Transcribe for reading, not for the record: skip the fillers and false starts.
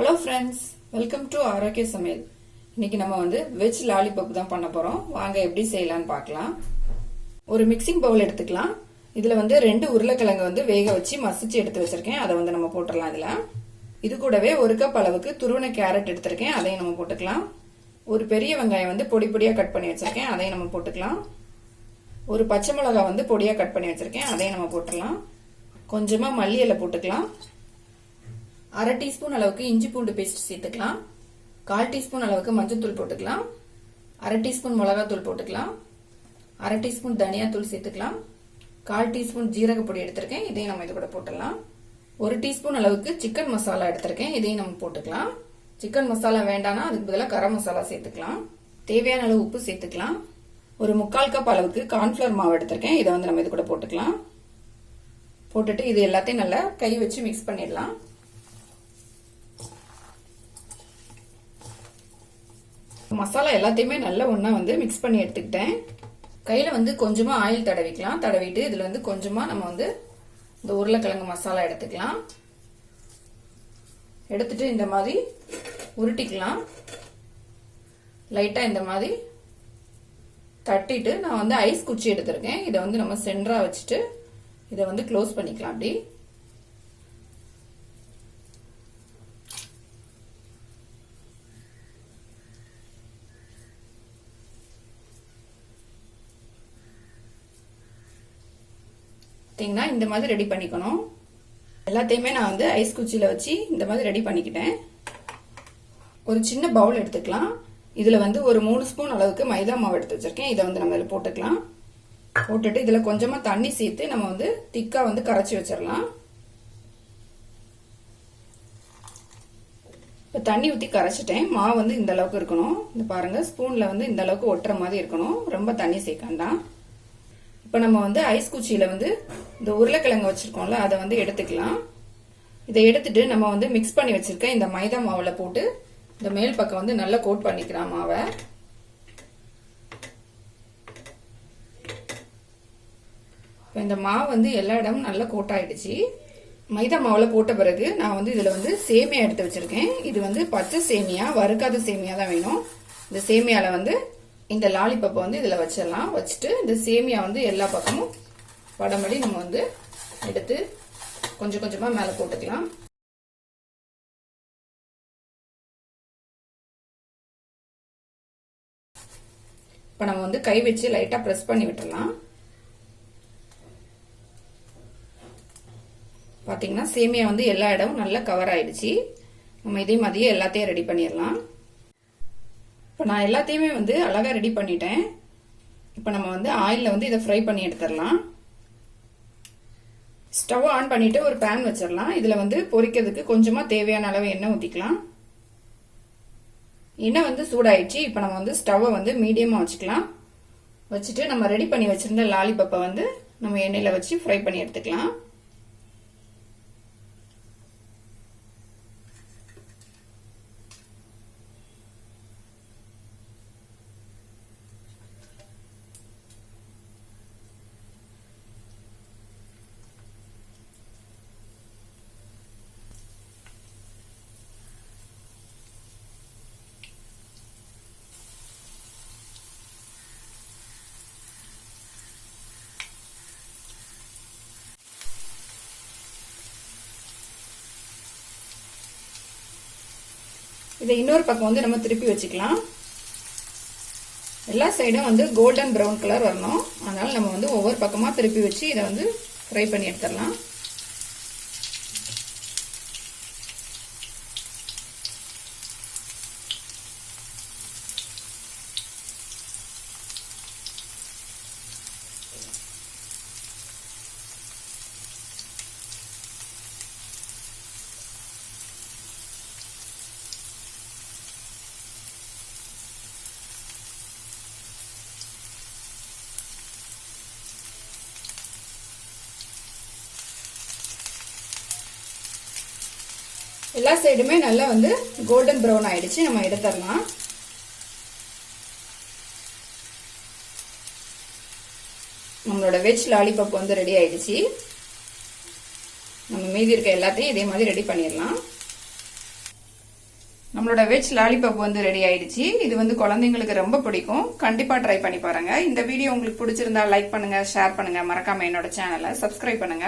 Hello friends, welcome to ஆரோக்கிய சமையல். இன்னைக்கு நம்ம வெஜ் லாலிபப் தான் பண்ண போறோம். வாங்க எப்படி செய்யலாம்னு பார்க்கலாம். ஒரு மிக்சிங் பவுல் எடுத்துக்கலாம். இதுல 2 உருளைக்கிழங்கு வேக வச்சு மசிச்சு எடுத்து வச்சிருக்கேன். அதை நம்ம போட்டுடலாம். இதுல இது கூடவே 1 கப் அளவுக்கு துருவன கேரட் எடுத்திருக்கேன். அதையும் நம்ம போட்டுக்கலாம். ஒரு பெரிய வெங்காயம் பொடி பொடியா கட் பண்ணி வச்சிருக்கேன். அதையும் நம்ம போட்டுக்கலாம். ஒரு பச்சை மிளகாய் பொடியா கட் பண்ணி வச்சிருக்கேன். அதையும் நம்ம போட்டுடலாம். கொஞ்சமா மல்லி இலை போட்டுக்கலாம். 1/2 டீஸ்பூன் அளவுக்கு இஞ்சி பூண்டு பேஸ்ட் சேர்த்துக்கலாம். 1/4 டீஸ்பூன் அளவுக்கு மஞ்சள் தூள் போட்டுக்கலாம். 1/2 டீஸ்பூன் மிளகாத்தூள் போட்டுக்கலாம். 1/2 டீஸ்பூன் தனியாத்தூள் சேர்த்துக்கலாம். 1/4 டீஸ்பூன் ஜீரக பொடி எடுத்திருக்கேன். இதையும் நம்ம இது கூட போட்டுடலாம். 1 டீஸ்பூன் அளவுக்கு சிக்கன் மசாலா எடுத்திருக்கேன். இதையும் நம்ம போட்டுக்கலாம். சிக்கன் மசாலா வேண்டாம்னா அதுக்கு பதிலாக கரம் மசாலா சேர்த்துக்கலாம். தேவையான அளவு உப்பு சேர்த்துக்கலாம். ஒரு 3/4 கப் அளவுக்கு கார்ன்ஃபிளவர் மாவு எடுத்திருக்கேன். இதை நம்ம இது கூட போட்டுக்கலாம். போட்டுட்டு இது எல்லாத்தையும் நல்லா கை வச்சு மிக்ஸ் பண்ணிடலாம். மசாலா எல்லாத்தையுமே நல்லா ஒண்ணா மிக்ஸ் பண்ணி எடுத்துக்கிட்டேன். கையில கொஞ்சமா ஆயில் தடவிக்கலாம். தடவிட்டு இதுல கொஞ்சமா நம்ம இந்த உருளைக்கிழங்கு மசாலா எடுத்துக்கலாம். எடுத்துட்டு இந்த மாதிரி உருட்டிக்கலாம். லைட்டா இந்த மாதிரி தட்டிட்டு நான் ஐஸ் குச்சி எடுத்திருக்கேன். இதை நம்ம சென்டரா வச்சுட்டு இதை க்ளோஸ் பண்ணிக்கலாம். அப்படி இந்த மாதிரி ரெடி பண்ணிக்கணும். எல்லாத்தையுமே நான் ஐஸ் குச்சியில வச்சு இந்த மாதிரி ரெடி பண்ணிக்கிட்டேன். ஒரு சின்ன பவுல் எடுத்துக்கலாம். இதுல ஒரு 3 ஸ்பூன் அளவுக்கு மைதா மாவு எடுத்து வச்சிருக்கேன். இதை நம்ம இதுல போட்டுக்கலாம். போட்டுட்டு இதுல கொஞ்சமா தண்ணி சேர்த்து நம்ம திக்கா கரைச்சி வச்சிடலாம். இப்ப தண்ணி ஊத்தி கரைச்சிட்டேன். மாவு இந்த அளவுக்கு இருக்கணும். இந்த பாருங்க, ஸ்பூன்ல இந்த அளவுக்கு ஒட்டுற மாதிரி இருக்கணும். ரொம்ப தண்ணி சேர்க்கண்டாம். இப்ப நம்ம ஐஸ் குச்சியில இந்த உருளைக்கிழங்கு வச்சிருக்கோம்ல, அதை எடுத்துக்கலாம். இதை எடுத்துட்டு நம்ம மிக்ஸ் பண்ணி வச்சிருக்க இந்த மைதா மாவுல போட்டு இந்த மேல் பக்கம் நல்லா கோட் பண்ணிக்கலாம் மாவை. இந்த மாவு எல்லா இடமும் நல்லா கோட் ஆயிடுச்சு. மைதா மாவுல போட்ட பிறகு நான் இதுல சேமியா எடுத்து வச்சிருக்கேன். இது பச்சை சேமியா, வறுக்காத சேமியா தான் வேணும். இந்த சேமியால இந்த லாலிபப் இதுல வச்சிடலாம். வச்சுட்டு இந்த சேமியா எல்லா பக்கமும் படம்படி நம்ம எடுத்து கொஞ்சம் கொஞ்சமா மேல போட்டுக்கலாம். இப்ப நம்ம கை வச்சு லைட்டா பிரஸ் பண்ணி விட்டுறலாம். பாத்தீங்கன்னா சேமியா எல்லா இடமும் நல்லா கவர் ஆயிடுச்சு. நம்ம இதே மாதிரியே எல்லாத்தையும் ரெடி பண்ணிடலாம். இப்ப நான் எல்லாத்தையுமே அழகா ரெடி பண்ணிட்டேன். இப்ப நம்ம ஆயில்ல இதை ஃப்ரை பண்ணி எடுத்துடலாம். ஸ்டவ் ஆன் பண்ணிட்டு ஒரு பேன் வச்சிடலாம். இதுல பொரிக்கிறதுக்கு கொஞ்சமா தேவையான அளவு எண்ணெய் ஊத்திக்கலாம். எண்ணெய் சூடாயிடுச்சு. இப்ப நம்ம ஸ்டவ்வை மீடியமா வச்சுக்கலாம். வச்சுட்டு நம்ம ரெடி பண்ணி வச்சிருந்த லாலிபப்பை நம்ம எண்ணெயில வச்சு ஃப்ரை பண்ணி எடுத்துக்கலாம். இதை இன்னொரு பக்கம் நம்ம திருப்பி வச்சுக்கலாம். எல்லா சைடும் கோல்டன் பிரவுன் கலர் வரணும். அதனால நம்ம ஒவ்வொரு பக்கமா திருப்பி வச்சு இதை ஃப்ரை பண்ணி எடுத்துடலாம். எல்லா சைடுமே நல்லா கோல்டன் பிரவுன் ஆயிடுச்சு. நம்ம எடுத்துடலாம். நம்மளோட வெஜ் லாலிபப் ரெடி ஆயிடுச்சு. நம்ம மீதி இருக்க எல்லாத்தையும் இதே மாதிரி ரெடி பண்ணிடலாம். நம்மளோட வெஜ் லாலிபாப் வந்து ரெடி ஆயிடுச்சு. இது வந்து குழந்தைங்களுக்கு ரொம்ப பிடிக்கும். கண்டிப்பா ட்ரை பண்ணி பாருங்க. இந்த வீடியோ உங்களுக்கு பிடிச்சிருந்தா லைக் பண்ணுங்க, ஷேர் பண்ணுங்க. மறக்காம என்னோட சேனலை சப்ஸ்கிரைப் பண்ணுங்க.